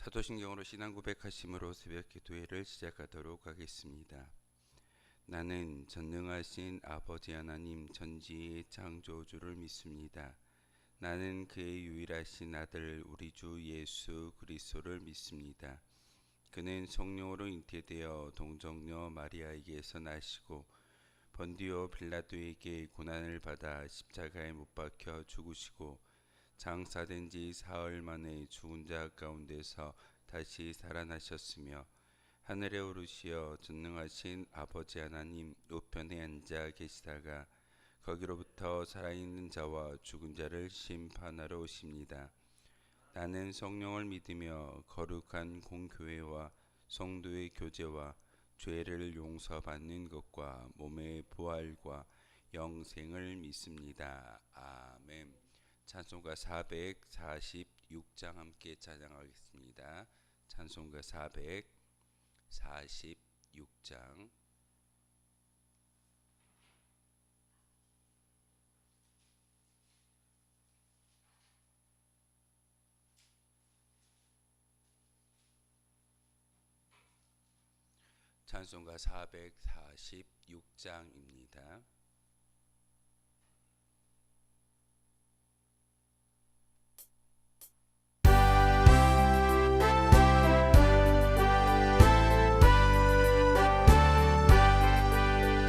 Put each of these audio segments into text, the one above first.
사도신경으로 신앙 고백하심으로 새벽 기도회를 시작하도록 하겠습니다. 나는 전능하신 아버지 하나님 전지의 창조주를 믿습니다. 나는 그의 유일하신 아들 우리 주 예수 그리스도를 믿습니다. 그는 성령으로 잉태되어 동정녀 마리아에게서 나시고 번디오 빌라도에게 고난을 받아 십자가에 못 박혀 죽으시고 장사된 지 사흘 만에 죽은 자 가운데서 다시 살아나셨으며 하늘에 오르시어 전능하신 아버지 하나님 우편에 앉아 계시다가 거기로부터 살아있는 자와 죽은 자를 심판하러 오십니다. 나는 성령을 믿으며 거룩한 공교회와 성도의 교제와 죄를 용서받는 것과 몸의 부활과 영생을 믿습니다. 아멘. 찬송가 446장 함께 찬양하겠습니다. 찬송가 446장. 찬송가 446장입니다.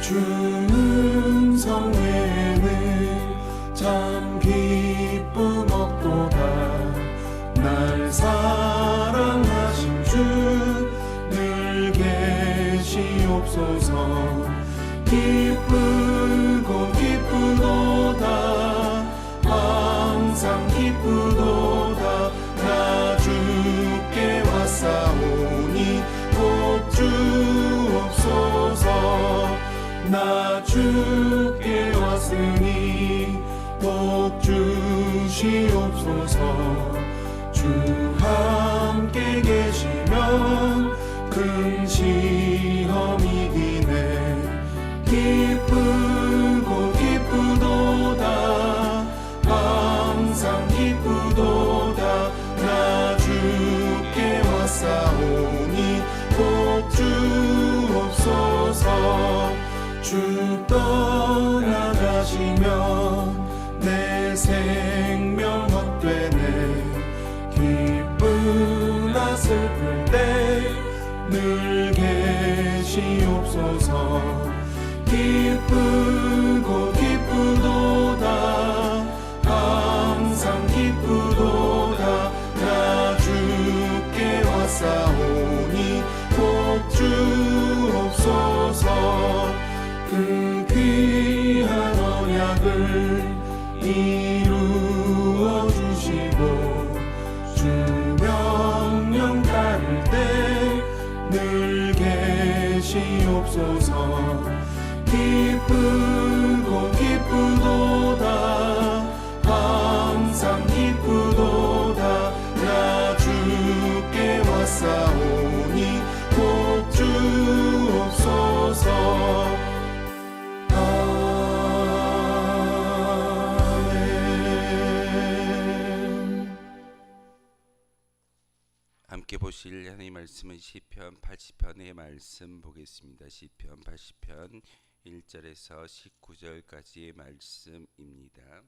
주는 성회는 참 기쁨 없도다. 날 사랑하신 주 늘 계시옵소서. 기쁘고 기쁘도다. 항상 기쁘도다. 나 주께 왔사오니 복 주옵소서. 나 주께 왔으니 복 주시옵소서. 주 함께 계시면 큰 시험이 이기네. 기쁘고 기쁘도다. 항상 기쁘도다. 나 주께 왔사오니 복 주옵소서. 주 떠나가시면 내 생명 헛되네. 기쁘나 슬플 때 늘 계시옵소서. 기쁘고 기쁘도다. 항상 기쁘도다. 나 주께 왔사오니 복 주옵소서. 그 귀한 언약을 이루어 주시고 주 명령 따를 때 늘 계시옵소서. 기쁘고 기쁘도다. 항상 기쁘도다. 나 주께 왔사오니 복 주옵소서. 함께 보실 하나님의 말씀은 시편 80편의 말씀 보겠습니다. 시편 80편 1절에서 19절까지의 말씀입니다.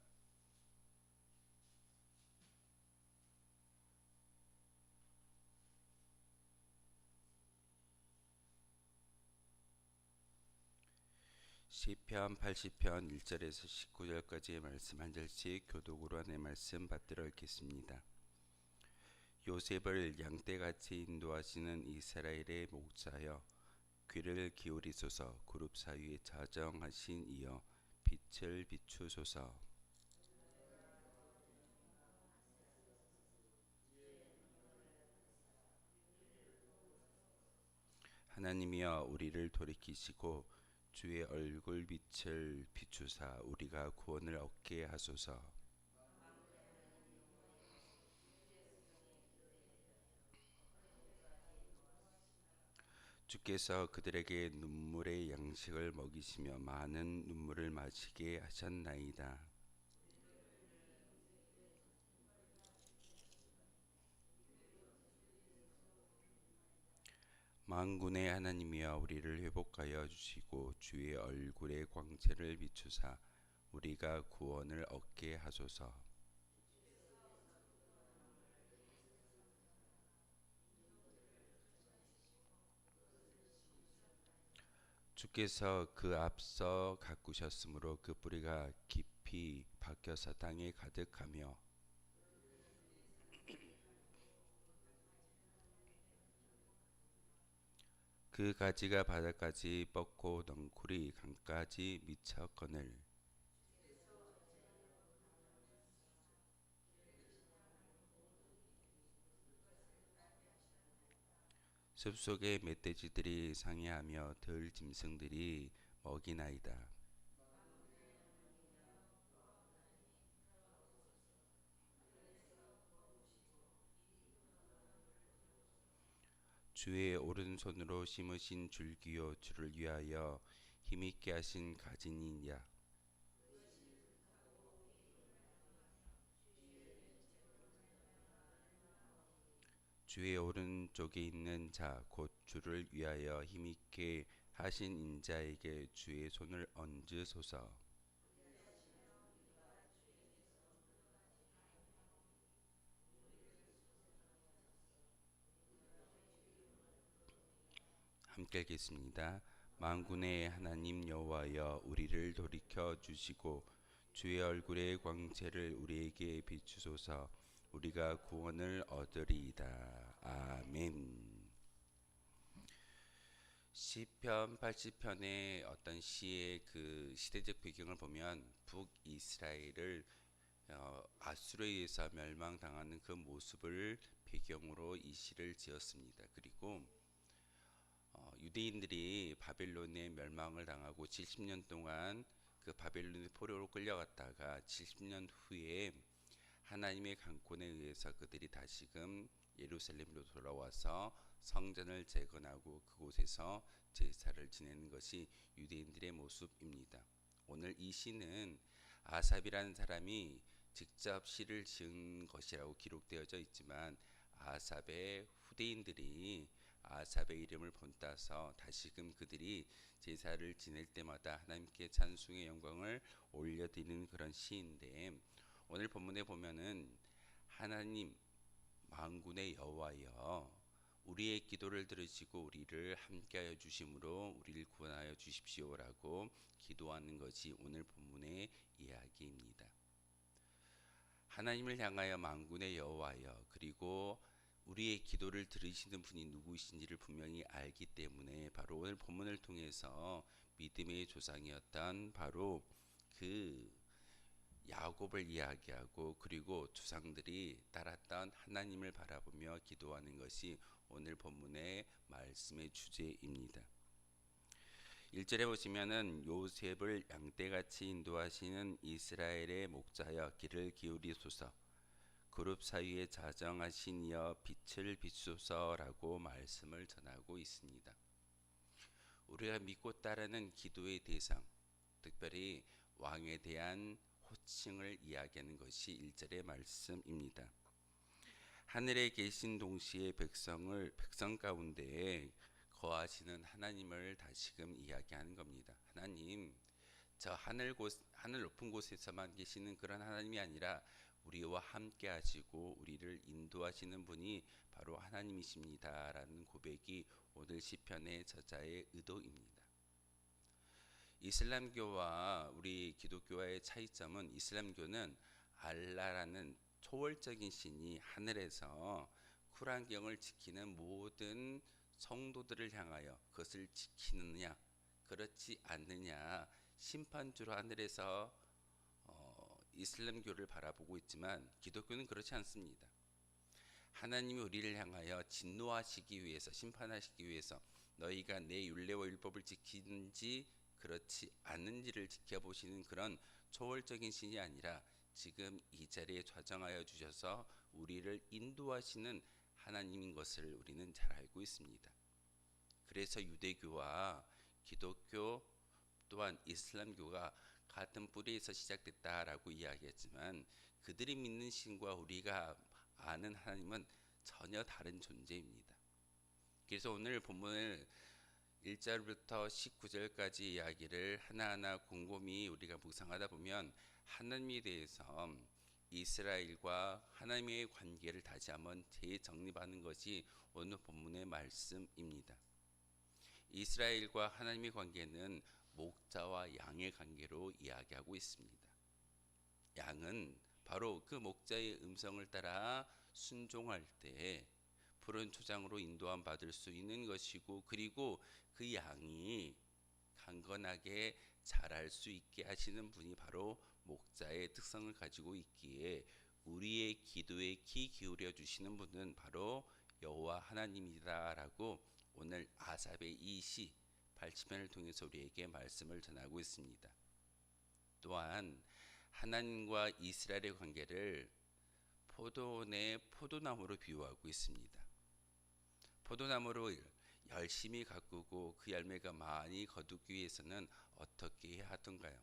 시편 80편 1절에서 19절까지의 말씀 한 절씩 교독으로 하나님의 말씀 받들어 읽겠습니다. 요셉을 양떼같이 인도하시는 이스라엘의 목자여, 귀를 기울이소서. 그룹 사이에 자정하신 이여, 빛을 비추소서. 하나님이여, 우리를 돌이키시고 주의 얼굴 빛을 비추사 우리가 구원을 얻게 하소서. 주께서 그들에게 눈물의 양식을 먹이시며 많은 눈물을 마시게 하셨나이다. 만군의 하나님이여 우리를 회복하여 주시고 주의 얼굴의 광채를 비추사 우리가 구원을 얻게 하소서. 주께서 그 앞서 가꾸셨으므로 그 뿌리가 깊이 박혀서 땅에 가득하며 그 가지가 바닥까지 뻗고 넝쿨이 강까지 미쳤거늘 숲속의 멧돼지들이 상해하며 들 짐승들이 먹이나이다. 주의 오른손으로 심으신 줄기요 주를 위하여 힘있게 하신 가지니냐. 주의 오른쪽에 있는 자 곧 주를 위하여 힘있게 하신 인자에게 주의 손을 얹으소서. 함께 읽겠습니다. 만군의 하나님 여호와여 우리를 돌이켜 주시고 주의 얼굴의 광채를 우리에게 비추소서. 우리가 구원을 얻으리이다. 아멘. 시편 80편의 어떤 시의 그 시대적 배경을 보면 북이스라엘을 아수르에 의해서 멸망당하는 그 모습을 배경으로 이 시를 지었습니다. 그리고 유대인들이 바벨론의 멸망을 당하고 70년 동안 그 바벨론의 포로로 끌려갔다가 70년 후에 하나님의 강권에 의해서 그들이 다시금 예루살렘으로 돌아와서 성전을 재건하고 그곳에서 제사를 지내는 것이 유대인들의 모습입니다. 오늘 이 시는 아삽이라는 사람이 직접 시를 지은 것이라고 기록되어져 있지만 아삽의 후대인들이 아삽의 이름을 본따서 다시금 그들이 제사를 지낼 때마다 하나님께 찬송의 영광을 올려드리는 그런 시인데, 오늘 본문에 보면은 하나님 만군의 여호와여 우리의 기도를 들으시고 우리를 함께하여 주심으로 우리를 구원하여 주십시오라고 기도하는 것이 오늘 본문의 이야기입니다. 하나님을 향하여 만군의 여호와여, 그리고 우리의 기도를 들으시는 분이 누구이신지를 분명히 알기 때문에 바로 오늘 본문을 통해서 믿음의 조상이었던 바로 그 야곱을 이야기하고 그리고 조상들이 따랐던 하나님을 바라보며 기도하는 것이 오늘 본문의 말씀의 주제입니다. 1절에 보시면은 요셉을 양떼같이 인도하시는 이스라엘의 목자여 귀를 기울이소서, 그룹 사이에 자정하신 이여 빛을 비추소서라고 말씀을 전하고 있습니다. 우리가 믿고 따르는 기도의 대상, 특별히 왕에 대한 호칭을 이야기하는 것이 1절의 말씀입니다. 하늘에 계신 동시에 백성 가운데 거하시는 하나님을 다시금 이야기하는 겁니다. 하나님, 저 하늘 높은 곳에서만 계시는 그런 하나님이 아니라 우리와 함께 하시고 우리를 인도하시는 분이 바로 하나님이십니다라는 고백이 오늘 시편의 저자의 의도입니다. 이슬람교와 우리 기독교와의 차이점은, 이슬람교는 알라라는 초월적인 신이 하늘에서 쿠란경을 지키는 모든 성도들을 향하여 그것을 지키느냐 그렇지 않느냐 심판주로 하늘에서 이슬람교를 바라보고 있지만, 기독교는 그렇지 않습니다. 하나님이 우리를 향하여 진노하시기 위해서, 심판하시기 위해서 너희가 내 율례와 율법을 지키는지 그렇지 않는지를 지켜보시는 그런 초월적인 신이 아니라 지금 이 자리에 좌정하여 주셔서 우리를 인도하시는 하나님인 것을 우리는 잘 알고 있습니다. 그래서 유대교와 기독교 또한 이슬람교가 같은 뿌리에서 시작됐다라고 이야기했지만, 그들이 믿는 신과 우리가 아는 하나님은 전혀 다른 존재입니다. 그래서 오늘 본문을 1절부터 19절까지 이야기를 하나하나 곰곰이 우리가 묵상하다 보면 하나님에 대해서 이스라엘과 하나님의 관계를 다시 한번 재정립하는 것이 오늘 본문의 말씀입니다. 이스라엘과 하나님의 관계는 목자와 양의 관계로 이야기하고 있습니다. 양은 바로 그 목자의 음성을 따라 순종할 때 푸른 초장으로 인도함 받을 수 있는 것이고, 그리고 그 양이 강건하게 자랄 수 있게 하시는 분이 바로 목자의 특성을 가지고 있기에 우리의 기도에 귀 기울여 주시는 분은 바로 여호와 하나님이다라고 오늘 아삽의 이 시 80편을 통해서 우리에게 말씀을 전하고 있습니다. 또한 하나님과 이스라엘의 관계를 포도원의 포도나무로 비유하고 있습니다. 포도나무를 열심히 가꾸고 그 열매가 많이 거두기 위해서는 어떻게 해야 하던가요?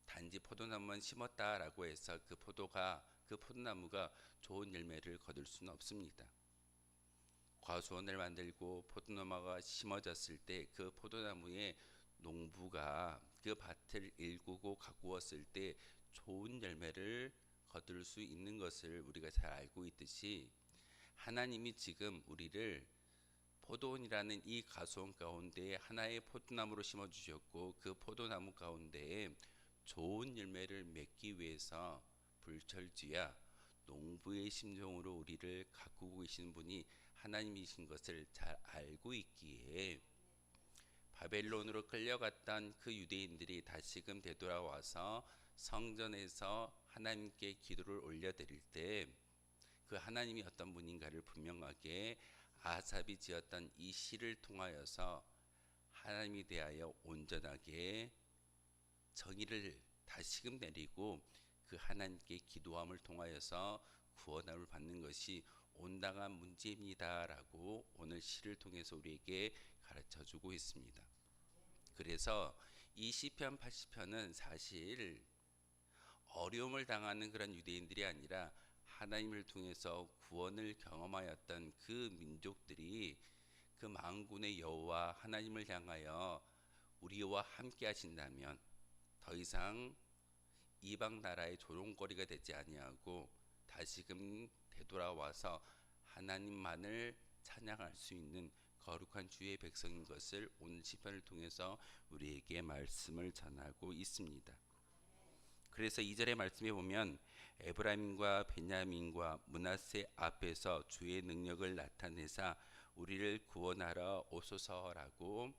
단지 포도나무만 심었다라고 해서 그 포도나무가 좋은 열매를 거둘 수는 없습니다. 과수원을 만들고 포도나무가 심어졌을 때 그 포도나무의 농부가 그 밭을 일구고 가꾸었을 때 좋은 열매를 거둘 수 있는 것을 우리가 잘 알고 있듯이, 하나님이 지금 우리를 포도원이라는 이 가수원 가운데 하나의 포도나무로 심어 주셨고, 그 포도나무 가운데에 좋은 열매를 맺기 위해서 불철주야 농부의 심정으로 우리를 가꾸고 계시는 분이 하나님이신 것을 잘 알고 있기에 바벨론으로 끌려갔던 그 유대인들이 다시금 되돌아와서 성전에서 하나님께 기도를 올려드릴 때 그 하나님이 어떤 분인가를 분명하게 아삽이 지었던 이 시를 통하여서 하나님에 대하여 온전하게 정의를 다시금 내리고 그 하나님께 기도함을 통하여서 구원함을 받는 것이 온당한 문제입니다라고 오늘 시를 통해서 우리에게 가르쳐주고 있습니다. 그래서 이 시편 80편은 사실 어려움을 당하는 그런 유대인들이 아니라 하나님을 통해서 구원을 경험하였던 그 민족들이 그 만군의 여호와 하나님을 향하여 우리와 함께 하신다면 더 이상 이방 나라의 조롱거리가 되지 아니하고 다시금 되돌아와서 하나님만을 찬양할 수 있는 거룩한 주의 백성인 것을 오늘 시편을 통해서 우리에게 말씀을 전하고 있습니다. 그래서 2절의 말씀에 보면 에브라임과 베냐민과 므낫세 앞에서 주의 능력을 나타내사 우리를 구원하러 오소서라고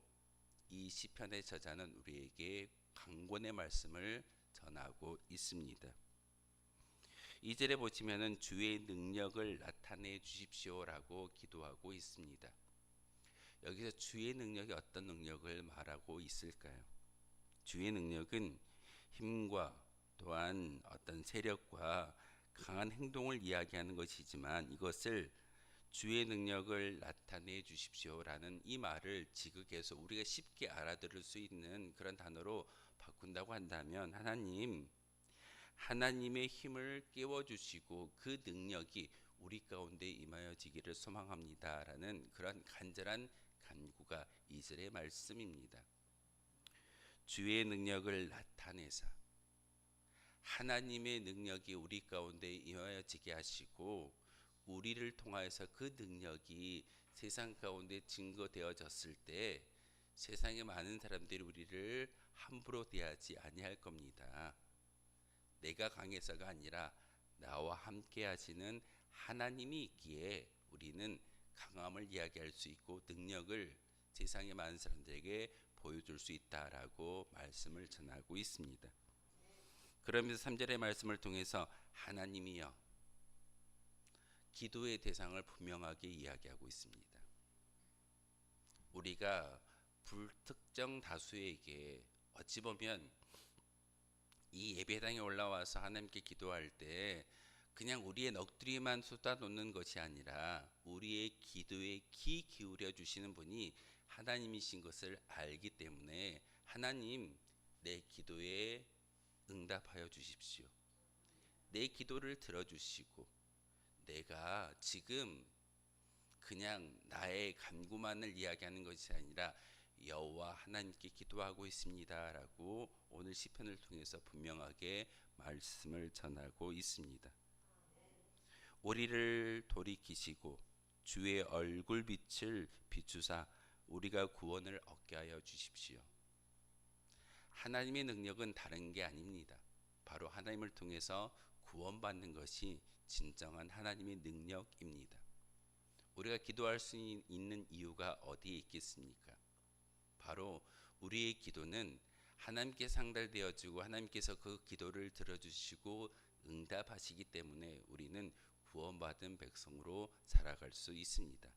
이 시편의 저자는 우리에게 강권의 말씀을 전하고 있습니다. 2절에 보시면은 주의 능력을 나타내 주십시오라고 기도하고 있습니다. 여기서 주의 능력이 어떤 능력을 말하고 있을까요? 주의 능력은 힘과 또한 어떤 세력과 강한 행동을 이야기하는 것이지만, 이것을 주의 능력을 나타내 주십시오라는 이 말을 지극해서 우리가 쉽게 알아들을 수 있는 그런 단어로 바꾼다고 한다면, 하나님의 힘을 깨워주시고 그 능력이 우리 가운데 임하여지기를 소망합니다라는 그런 간절한 간구가 2절의 말씀입니다. 주의 능력을 나타내사 하나님의 능력이 우리 가운데 임하여지게 하시고, 우리를 통하여서 그 능력이 세상 가운데 증거되어졌을 때 세상의 많은 사람들이 우리를 함부로 대하지 아니할 겁니다. 내가 강해서가 아니라 나와 함께 하시는 하나님이 있기에 우리는 강함을 이야기할 수 있고 능력을 세상의 많은 사람들에게 보여줄 수 있다라고 말씀을 전하고 있습니다. 그러면서 3절의 말씀을 통해서 하나님이여, 기도의 대상을 분명하게 이야기하고 있습니다. 우리가 불특정 다수에게 어찌 보면 이 예배당에 올라와서 하나님께 기도할 때 그냥 우리의 넋두리만 쏟아놓는 것이 아니라 우리의 기도에 귀 기울여 주시는 분이 하나님이신 것을 알기 때문에, 하나님, 내 기도에 응답하여 주십시오. 내 기도를 들어주시고 내가 지금 그냥 나의 간구만을 이야기하는 것이 아니라 여호와 하나님께 기도하고 있습니다라고 오늘 시편을 통해서 분명하게 말씀을 전하고 있습니다. 우리를 돌이키시고 주의 얼굴빛을 비추사 우리가 구원을 얻게 하여 주십시오. 하나님의 능력은 다른 게 아닙니다. 바로 하나님을 통해서 구원받는 것이 진정한 하나님의 능력입니다. 우리가 기도할 수 있는 이유가 어디에 있겠습니까? 바로 우리의 기도는 하나님께 상달되어지고 하나님께서 그 기도를 들어주시고 응답하시기 때문에 우리는 구원받은 백성으로 살아갈 수 있습니다.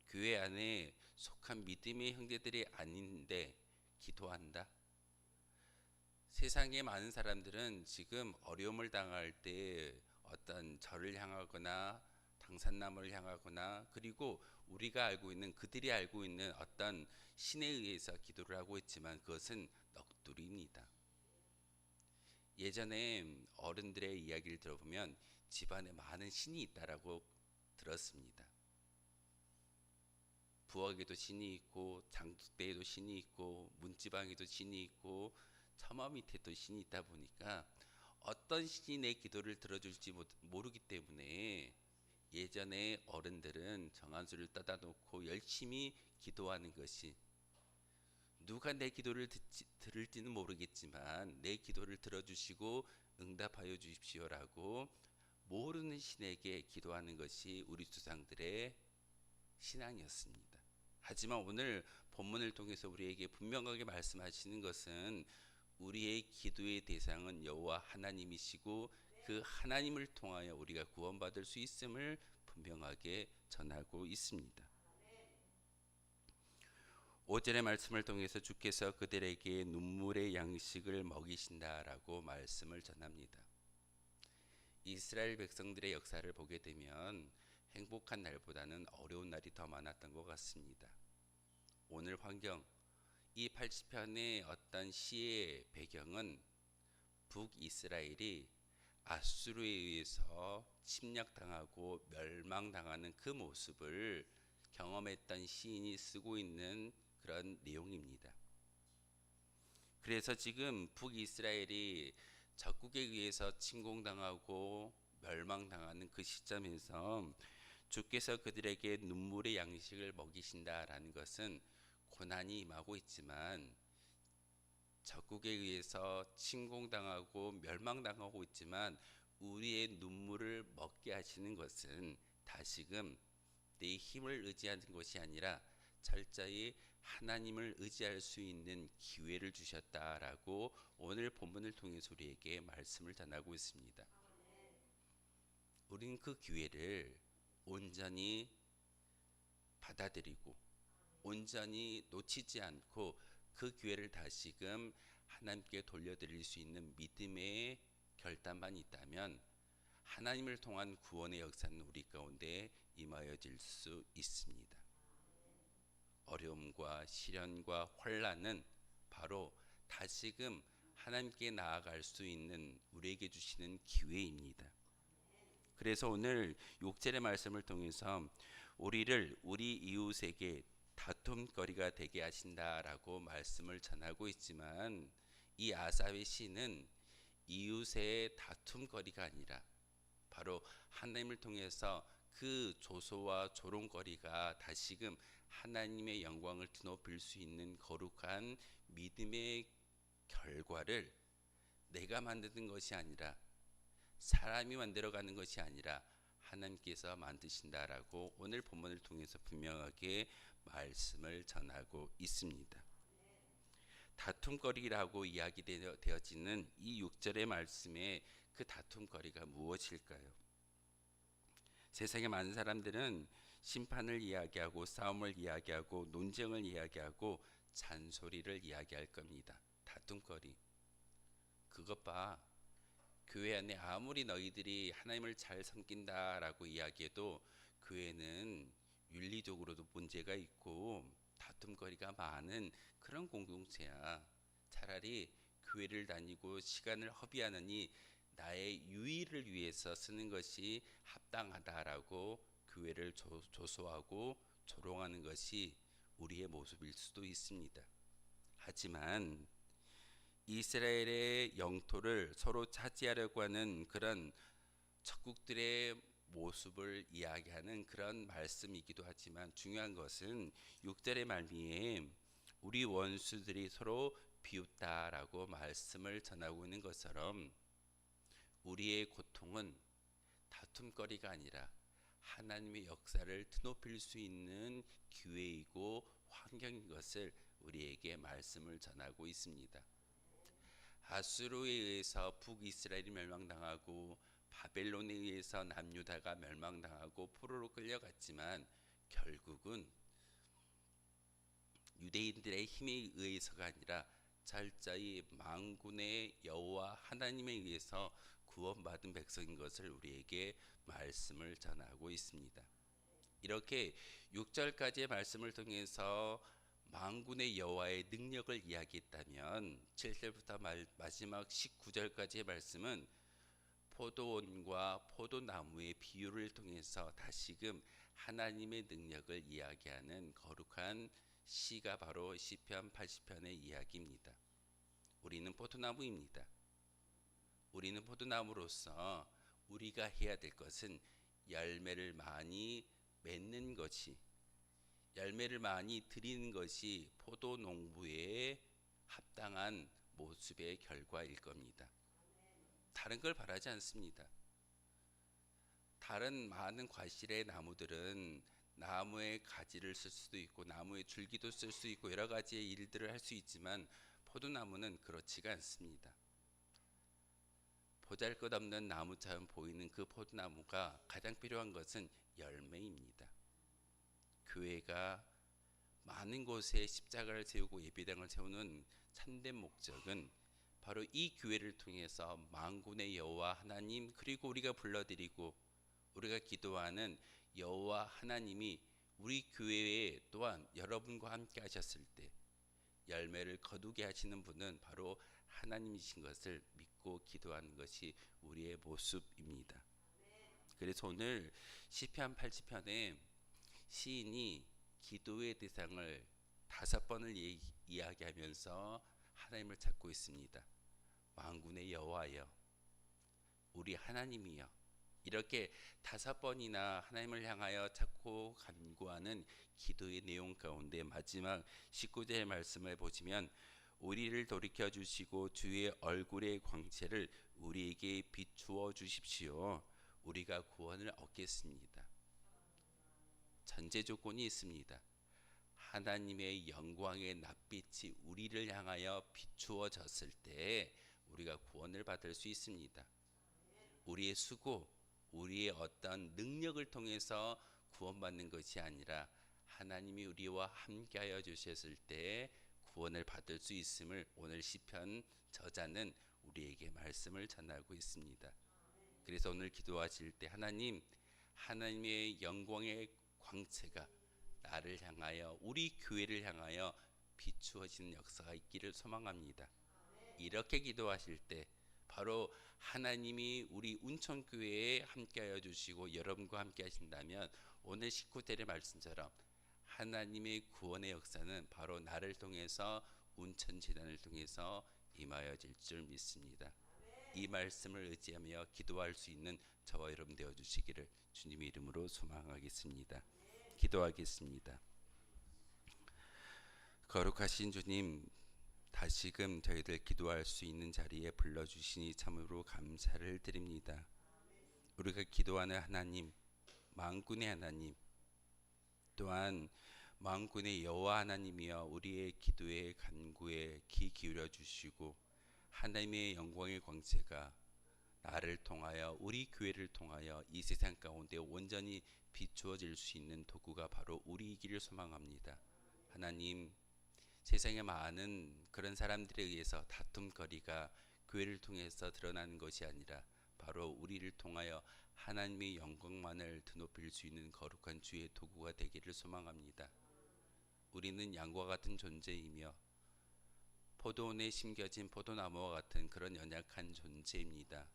교회 안에 속한 믿음의 형제들이 아닌데 기도한다? 세상에 많은 사람들은 지금 어려움을 당할 때 어떤 절을 향하거나 당산나무를 향하거나 그리고 우리가 알고 있는 그들이 알고 있는 어떤 신에 의해서 기도를 하고 있지만 그것은 넋두리입니다. 예전에 어른들의 이야기를 들어보면 집안에 많은 신이 있다라고 들었습니다. 부엌에도 신이 있고 장독대에도 신이 있고 문지방에도 신이 있고 처마 밑에도 신이 있다 보니까 어떤 신이 내 기도를 들어줄지 모르기 때문에 예전에 어른들은 정한수를 떠다 놓고 열심히 기도하는 것이 누가 내 기도를 들을지는 모르겠지만 내 기도를 들어주시고 응답하여 주십시오라고 모르는 신에게 기도하는 것이 우리 조상들의 신앙이었습니다. 하지만 오늘 본문을 통해서 우리에게 분명하게 말씀하시는 것은 우리의 기도의 대상은 여호와 하나님이시고 그 하나님을 통하여 우리가 구원받을 수 있음을 분명하게 전하고 있습니다. 5절의 말씀을 통해서 주께서 그들에게 눈물의 양식을 먹이신다라고 말씀을 전합니다. 이스라엘 백성들의 역사를 보게 되면 행복한 날보다는 어려운 날이 더 많았던 것 같습니다. 오늘 환경, 이 80편의 어떤 시의 배경은 북이스라엘이 아수르에 의해서 침략당하고 멸망당하는 그 모습을 경험했던 시인이 쓰고 있는 그런 내용입니다. 그래서 지금 북이스라엘이 적국에 의해서 침공당하고 멸망당하는 그 시점에서 주께서 그들에게 눈물의 양식을 먹이신다라는 것은 고난이 임하고 있지만 적국에 의해서 침공당하고 멸망당하고 있지만 우리의 눈물을 먹게 하시는 것은 다시금 내 힘을 의지하는 것이 아니라 철저히 하나님을 의지할 수 있는 기회를 주셨다라고 오늘 본문을 통해서 우리에게 말씀을 전하고 있습니다. 우리는 그 기회를 온전히 받아들이고 온전히 놓치지 않고 그 기회를 다시금 하나님께 돌려드릴 수 있는 믿음의 결단만 있다면 하나님을 통한 구원의 역사는 우리 가운데 임하여질 수 있습니다. 어려움과 시련과 혼란은 바로 다시금 하나님께 나아갈 수 있는 우리에게 주시는 기회입니다. 그래서 오늘 6절의 말씀을 통해서 우리를 우리 이웃에게 다툼거리가 되게 하신다라고 말씀을 전하고 있지만 이 아삽의 시는 이웃의 다툼거리가 아니라 바로 하나님을 통해서 그 조소와 조롱거리가 다시금 하나님의 영광을 드높일 수 있는 거룩한 믿음의 결과를 내가 만드는 것이 아니라 사람이 만들어가는 것이 아니라 하나님께서 만드신다라고 오늘 본문을 통해서 분명하게 말씀을 전하고 있습니다. 다툼거리라고 이야기되어지는 이 6절의 말씀에 그 다툼거리가 무엇일까요? 세상에 많은 사람들은 심판을 이야기하고 싸움을 이야기하고 논쟁을 이야기하고 잔소리를 이야기할 겁니다. 다툼거리. 그것 봐. 교회 안에 아무리 너희들이 하나님을 잘 섬긴다라고 이야기해도 교회는 윤리적으로도 문제가 있고 다툼거리가 많은 그런 공동체야. 차라리 교회를 다니고 시간을 허비하느니 나의 유의를 위해서 쓰는 것이 합당하다라고 교회를 조소하고 조롱하는 것이 우리의 모습일 수도 있습니다. 하지만 이스라엘의 영토를 서로 차지하려고 하는 그런 적국들의 모습을 이야기하는 그런 말씀이기도 하지만 중요한 것은 6절의 말미에 우리 원수들이 서로 비웃다라고 말씀을 전하고 있는 것처럼 우리의 고통은 다툼거리가 아니라 하나님의 역사를 드높일 수 있는 기회이고 환경인 것을 우리에게 말씀을 전하고 있습니다. 아수르에 의해서 북이스라엘이 멸망당하고 바벨론에 의해서 남유다가 멸망당하고 포로로 끌려갔지만 결국은 유대인들의 힘에 의해서가 아니라 철저히 만군의 여호와 하나님에 의해서 구원받은 백성인 것을 우리에게 말씀을 전하고 있습니다. 이렇게 6절까지의 말씀을 통해서 만군의 여호와의 능력을 이야기했다면 7절부터 마지막 19절까지의 말씀은 포도원과 포도나무의 비유를 통해서 다시금 하나님의 능력을 이야기하는 거룩한 시가 바로 시편 80편의 이야기입니다. 우리는 포도나무입니다. 우리는 포도나무로서 우리가 해야 될 것은 열매를 많이 맺는 것이, 열매를 많이 드리는 것이 포도농부의 합당한 모습의 결과일 겁니다. 다른 걸 바라지 않습니다. 다른 많은 과실의 나무들은 나무의 가지를 쓸 수도 있고 나무의 줄기도 쓸 수 있고 여러 가지의 일들을 할 수 있지만 포도나무는 그렇지가 않습니다. 보잘것없는 나무처럼 보이는 그 포도나무가 가장 필요한 것은 열매입니다. 교회가 많은 곳에 십자가를 세우고 예배당을 세우는 참된 목적은 바로 이 교회를 통해서 만군의 여호와 하나님 그리고 우리가 불러드리고 우리가 기도하는 여호와 하나님이 우리 교회에 또한 여러분과 함께 하셨을 때 열매를 거두게 하시는 분은 바로 하나님이신 것을 믿고 기도하는 것이 우리의 모습입니다. 그래서 오늘 시편 80편에 시인이 기도의 대상을 5번을 이야기하면서 하나님을 찾고 있습니다. 만군의 여호와여, 우리 하나님이여, 이렇게 5번이나 하나님을 향하여 찾고 간구하는 기도의 내용 가운데 마지막 19절의 말씀을 보시면 우리를 돌이켜 주시고 주의 얼굴의 광채를 우리에게 비추어 주십시오. 우리가 구원을 얻겠습니다. 전제 조건이 있습니다. 하나님의 영광의 낯빛이 우리를 향하여 비추어졌을 때 우리가 구원을 받을 수 있습니다. 우리의 수고, 우리의 어떤 능력을 통해서 구원받는 것이 아니라 하나님이 우리와 함께하여 주셨을 때 구원을 받을 수 있음을 오늘 시편 저자는 우리에게 말씀을 전하고 있습니다. 그래서 오늘 기도하실 때 하나님, 하나님의 영광의 광채가 나를 향하여 우리 교회를 향하여 비추어지는 역사가 있기를 소망합니다. 이렇게 기도하실 때 바로 하나님이 우리 운천교회에 함께하여 주시고 여러분과 함께 하신다면 오늘 19절의 말씀처럼 하나님의 구원의 역사는 바로 나를 통해서 운천재단을 통해서 임하여질 줄 믿습니다. 이 말씀을 의지하며 기도할 수 있는 저와 여러분 되어주시기를 주님의 이름으로 소망하겠습니다. 기도하겠습니다. 거룩하신 주님, 다시금 저희들 기도할 수 있는 자리에 불러주시니 참으로 감사를 드립니다. 우리가 기도하는 하나님, 만군의 하나님, 또한 만군의 여호와 하나님이여 우리의 기도에 간구에 귀 기울여 주시고 하나님의 영광의 광채가 나를 통하여 우리 교회를 통하여 이 세상 가운데 온전히 비추어질 수 있는 도구가 바로 우리이기를 소망합니다. 하나님, 세상에 많은 그런 사람들에 의해서 다툼거리가 교회를 통해서 드러나는 것이 아니라 바로 우리를 통하여 하나님의 영광만을 드높일 수 있는 거룩한 주의 도구가 되기를 소망합니다. 우리는 양과 같은 존재이며 포도원에 심겨진 포도나무와 같은 그런 연약한 존재입니다.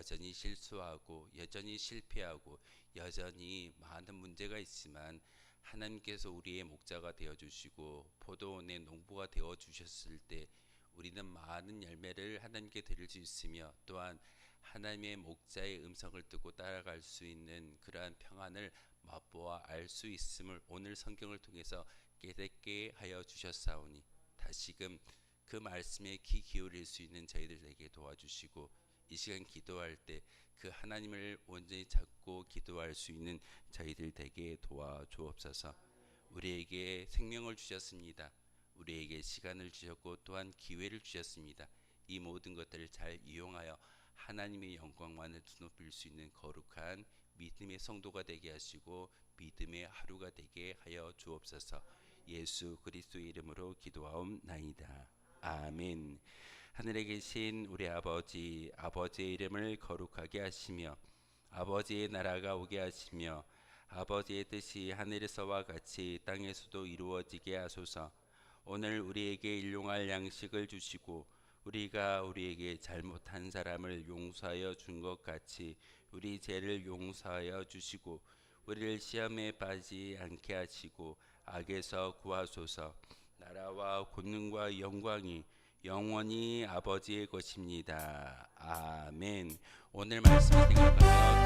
여전히 실수하고 여전히 실패하고 여전히 많은 문제가 있지만 하나님께서 우리의 목자가 되어주시고 포도원의 농부가 되어주셨을 때 우리는 많은 열매를 하나님께 드릴 수 있으며 또한 하나님의 목자의 음성을 듣고 따라갈 수 있는 그러한 평안을 맛보아 알 수 있음을 오늘 성경을 통해서 깨닫게 하여 주셨사오니 다시금 그 말씀에 귀 기울일 수 있는 저희들에게 도와주시고 이 시간 기도할 때 그 하나님을 온전히 찾고 기도할 수 있는 저희들 되게 도와주옵소서. 우리에게 생명을 주셨습니다. 우리에게 시간을 주셨고 또한 기회를 주셨습니다. 이 모든 것들을 잘 이용하여 하나님의 영광만을 드높일 수 있는 거룩한 믿음의 성도가 되게 하시고 믿음의 하루가 되게 하여 주옵소서. 예수 그리스도의 이름으로 기도하옵나이다. 아멘. 하늘에 계신 우리 아버지, 아버지의 이름을 거룩하게 하시며 아버지의 나라가 오게 하시며 아버지의 뜻이 하늘에서와 같이 땅에서도 이루어지게 하소서. 오늘 우리에게 일용할 양식을 주시고 우리가 우리에게 잘못한 사람을 용서하여 준 것 같이 우리 죄를 용서하여 주시고 우리를 시험에 빠지지 않게 하시고 악에서 구하소서. 나라와 권능과 영광이 영원히 아버지의 것입니다. 아멘. 오늘 말씀을 생각하며